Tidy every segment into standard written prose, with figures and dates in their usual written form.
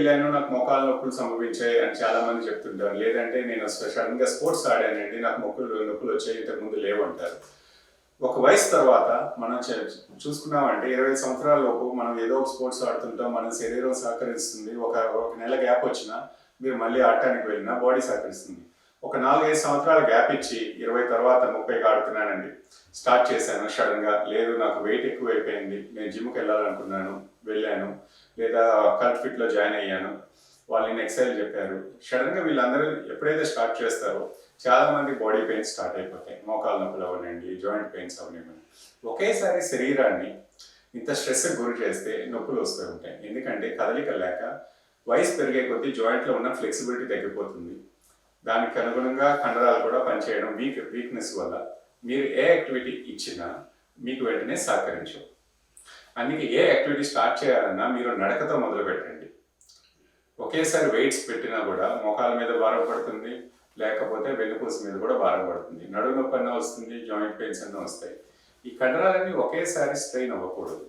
వెళ్ళాను, నాకు మోకాలు నొప్పులు సంభవించాయి అని చాలా మంది చెప్తుంటారు. లేదంటే నేను సడన్గా స్పోర్ట్స్ ఆడానండి, నాకు నొప్పులు వచ్చాయి, ఇంతకుముందు లేవు అంటారు. ఒక వయసు తర్వాత మనం చూసుకున్నామంటే 20 సంవత్సరాల లోపు మనం ఏదో ఒక స్పోర్ట్స్ ఆడుతుంటాం, మన శరీరం సహకరిస్తుంది. ఒక నెల గ్యాప్ వచ్చినా మీరు మళ్ళీ ఆడటానికి వెళ్ళినా బాడీ సహకరిస్తుంది. ఒక 4-5 సంవత్సరాల గ్యాప్ ఇచ్చి 20 తర్వాత 30కి ఆడుతున్నానండి, స్టార్ట్ చేశాను. సడన్గా లేదు, నాకు వెయిట్ ఎక్కువ అయిపోయింది, నేను జిమ్కి వెళ్ళాలనుకున్నాను, వెళ్ళాను, లేదా కల్ట్ ఫిట్లో జాయిన్ అయ్యాను, వాళ్ళు ఎక్సైజ్ చెప్పారు. సడన్గా వీళ్ళందరూ ఎప్పుడైతే స్టార్ట్ చేస్తారో చాలా మంది బాడీ పెయిన్స్ స్టార్ట్ అయిపోతాయి. మోకాలు నొప్పులు అవనండి, జాయింట్ పెయిన్స్ అవనివ్వండి. ఒకేసారి శరీరాన్ని ఇంత స్ట్రెస్కి గురి చేస్తే నొప్పులు వస్తూ ఉంటాయి. ఎందుకంటే కదలిక లేక వయసు పెరిగే కొద్దీ జాయింట్లో ఉన్న ఫ్లెక్సిబిలిటీ తగ్గిపోతుంది. దానికి అనుగుణంగా కండరాలు కూడా పనిచేయడం వీక్నెస్ వల్ల మీరు ఏ యాక్టివిటీ ఇచ్చినా మీకు వెంటనే సహకరించవు. అందుకే ఏ యాక్టివిటీ స్టార్ట్ చేయాలన్నా మీరు నడకతో మొదలు పెట్టండి. ఒకేసారి వెయిట్స్ పెట్టినా కూడా మోకాల మీద భారం పడుతుంది, లేకపోతే వెన్నుపూస మీద కూడా భారం పడుతుంది, నడుము నొప్పి అన్నా వస్తుంది, జాయింట్ పెయిన్స్ అన్నా వస్తాయి. ఈ కండరాలన్నీ ఒకేసారి స్ట్రెయిన్ అవ్వకూడదు.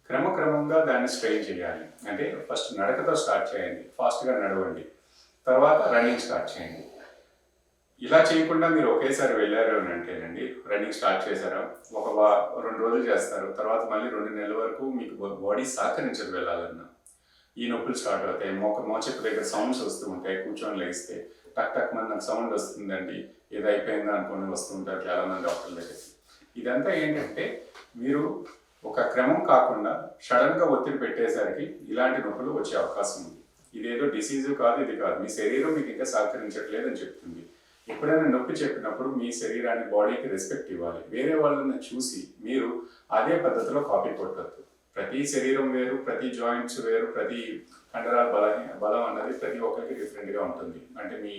క్రమక్రమంగా దాన్ని స్ట్రెయిన్ చేయాలి. అంటే ఫస్ట్ నడకతో స్టార్ట్ చేయండి, ఫాస్ట్గా నడవండి, తర్వాత రన్నింగ్ స్టార్ట్ చేయండి. ఇలా చేయకుండా మీరు ఒకేసారి వెళ్ళారు అని అంటేనండి, రన్నింగ్ స్టార్ట్ చేశారా, 2 రోజులు చేస్తారు, తర్వాత మళ్ళీ 2 నెలల వరకు మీకు బాడీ సహకరించదు వెళ్ళాలన్నా. ఈ నొప్పులు స్టార్ట్ అవుతాయి. మోచెప్పు దగ్గర సౌండ్స్ వస్తూ ఉంటాయి. కూర్చొని లేస్తే టక్ టక్ మంది నాకు సౌండ్ వస్తుందండి, ఏదో అయిపోయిందా అనుకుని వస్తుంటారు చాలామంది డాక్టర్ల దగ్గరికి. ఇదంతా ఏంటంటే మీరు ఒక క్రమం కాకుండా సడన్గా ఒత్తిడి పెట్టేసరికి ఇలాంటి నొప్పులు వచ్చే అవకాశం ఉంది. ఇదేదో డిసీజు కాదు, ఇది కాదు, మీ శరీరం మీకు ఇంకా సహకరించట్లేదు అని చెప్తుంది. ఎప్పుడైనా నొప్పి చెప్పినప్పుడు మీ శరీరాన్ని, బాడీకి రెస్పెక్ట్ ఇవ్వాలి. వేరే వాళ్ళని చూసి మీరు అదే పద్ధతిలో కాపీ కొట్టద్దు. ప్రతి శరీరం వేరు, ప్రతి జాయింట్స్ వేరు, ప్రతి కండరాల బలం అన్నది ప్రతి ఒక్కరికి డిఫరెంట్గా ఉంటుంది. అంటే మీ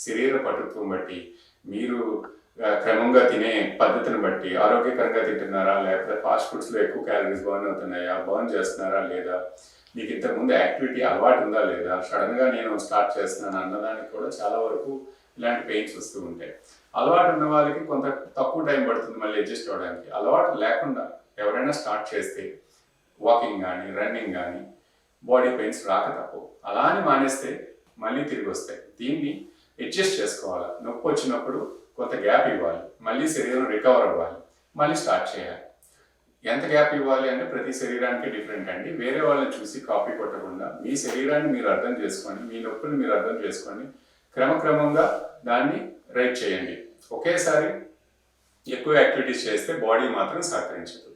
శరీర పటుత్వం బట్టి, మీరు క్రమంగా తినే పద్ధతిని బట్టి, ఆరోగ్యకరంగా తింటున్నారా, లేకపోతే ఫాస్ట్ ఫుడ్స్లో ఎక్కువ క్యాలరీస్ బర్న్ అవుతున్నాయా, బర్న్ చేస్తున్నారా లేదా, మీకు ఇంతకుముందు యాక్టివిటీ అలవాటు ఉందా లేదా, సడన్గా నేను స్టార్ట్ చేస్తున్నాను అన్నదానికి కూడా చాలా వరకు ఇలాంటి పెయిన్స్ వస్తూ ఉంటాయి. అలవాటు ఉన్న వాళ్ళకి కొంత తక్కువ టైం పడుతుంది మళ్ళీ అడ్జస్ట్ అవ్వడానికి. అలవాటు లేకుండా ఎవరైనా స్టార్ట్ చేస్తే వాకింగ్ కానీ, రన్నింగ్ కానీ, బాడీ పెయిన్స్ రాక తప్పవు. అలా అని మానేస్తే మళ్ళీ తిరిగి వస్తాయి. దీన్ని అడ్జస్ట్ చేసుకోవాలి. నొప్పి వచ్చినప్పుడు కొంత గ్యాప్ ఇవ్వాలి, మళ్ళీ శరీరం రికవర్ అవ్వాలి, మళ్ళీ స్టార్ట్ చేయాలి. ఎంత గ్యాప్ ఇవ్వాలి అంటే ప్రతి శరీరానికి డిఫరెంట్ అండి. వేరే వాళ్ళని చూసి కాపీ కొట్టకుండా మీ శరీరాన్ని మీరు అర్థం చేసుకోండి, మీ నొప్పుని మీరు అర్థం చేసుకోండి, క్రమక్రమంగా దాన్ని రైట్ చేయండి. ఒకేసారి ఎక్కువ యాక్టివిటీస్ చేస్తే బాడీ మాత్రం సహకరించదు.